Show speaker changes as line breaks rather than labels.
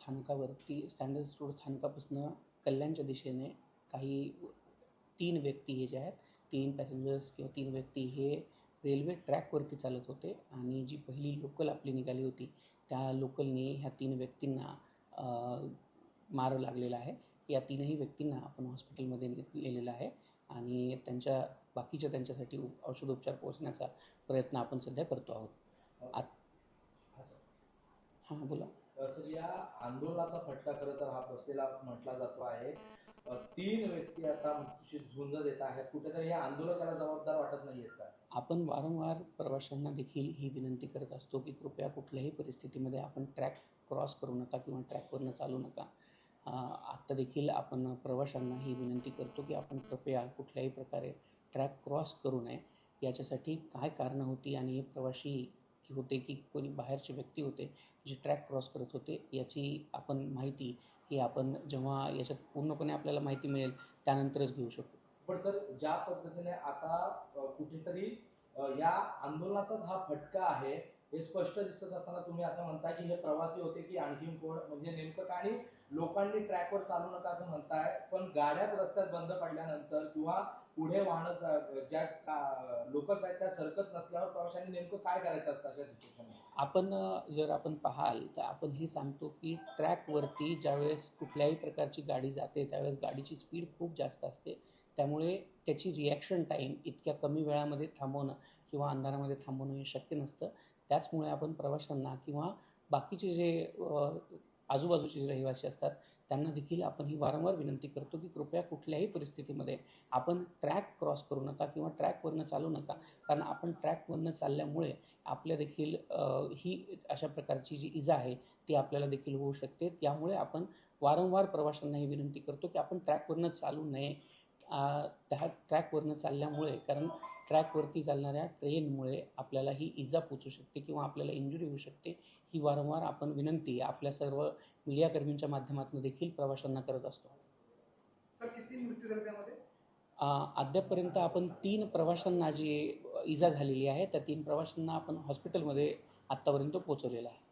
स्थानकावरती standard road स्थानकापासून कल्याणच्या दिशेने काही 3 व्यक्ती हे जे आहेत, 3 पॅसेंजर्स किंवा 3 व्यक्ती हे रेल्वे ट्रॅकवरती चालत होते आणि जी पहिली लोकल आपली निघाली होती त्या लोकलने ह्या 3 व्यक्तींना मार लागलेला आहे. या 3ही व्यक्तींना आपण हॉस्पिटलमध्ये नेलेलं आहे आणि बाकीच्या त्यांच्यासाठी औषधोपचार पोहोचण्याचा प्रयत्न आपण सध्या करतो आहोत. हां बोला.
सर, या आंदोलनाचा फटका खरं तर हा बसलेला म्हटला जातो आहे. 3 व्यक्ती आता मृत्यूशी झुंज देत आहेत. कुठेतरी या आंदोलकाला जबाबदार वाटत नाहीयेत का?
आपण वारंवार प्रवाशांना देखील ही विनंती करत असतो की कृपया कुठल्याही परिस्थितीमध्ये आपण ट्रॅक क्रॉस करू नका किंवा ट्रॅकवरनं चालू नका. आत्ता देखील आपण प्रवाशांना ही विनंती करतो की आपण कृपया कुठल्याही प्रकारे ट्रॅक क्रॉस करू नये. याच्यासाठी काय कारणं होती आणि हे प्रवासी होते की कोणी बाहेरचे व्यक्ती होते जे ट्रॅक क्रॉस करत होते, याची आपण माहिती ही आपण जेव्हा याच्यात पूर्णपणे आपल्याला माहिती मिळेल त्यानंतरच घेऊ शकू.
पण सर, ज्या पद्धतीने आता कुठेतरी या आंदोलनाचाच हा फटका आहे हे स्पष्ट दिसत असताना तुम्ही असं म्हणताय की हे प्रवासी होते की आणखीन कोण, म्हणजे नेमकं काय? आणि लोकांनी ट्रॅकवर चालू नका असं म्हणताय, पण गाड्याच रस्त्यात बंद पडल्यानंतर किंवा पुढे वाहनं ज्या लोकल्स आहेत त्या सरकत नसल्यावर प्रवाशांनी नेमकं काय करायचं असतं अशा सिच्युएशनमध्ये?
जर आपण पाहाल तर आपण हे सांगतो की ट्रॅकवरती ज्यावेळेस कुठल्याही प्रकारची गाडी जाते त्यावेळेस गाडीची स्पीड खूप जास्त असते. त्यामुळे त्याची रिॲक्शन टाईम इतक्या कमी वेळामध्ये थांबवणं किंवा अंधारामध्ये थांबवणं हे शक्य नसतं. त्याचमुळे आपण प्रवाशांना किंवा बाकीचे जे आजूबाजूचे जे रहिवासी असतात त्यांना देखील आपण ही वारंवार विनंती करतो की कृपया कुठल्याही परिस्थितीमध्ये आपण ट्रॅक क्रॉस करू नका किंवा ट्रॅकवरनं चालू नका. कारण आपण ट्रॅकवरनं चालल्यामुळे आपल्या देखील ही अशा प्रकारची जी इजा आहे ती आपल्याला देखील होऊ शकते. त्यामुळे आपण वारंवार प्रवाशांना ही विनंती करतो की आपण ट्रॅकवरनं चालू नये. त्या ट्रॅकवरनं चालल्यामुळे, कारण ट्रॅकवरती चालणाऱ्या ट्रेनमुळे आपल्याला ही इजा पोचू शकते किंवा आपल्याला इंजुरी होऊ शकते. ही वारंवार आपण विनंती आपल्या सर्व मीडियाकर्मींच्या माध्यमातून देखील प्रवाशांना करत असतो.
सर, किती मृत्यू झाले त्यामध्ये?
अद्यापपर्यंत आपण 3 प्रवाशांना जी इजा झालेली आहे त्या 3 प्रवाशांना आपण हॉस्पिटलमध्ये आत्तापर्यंत पोहोचवलेलं आहे.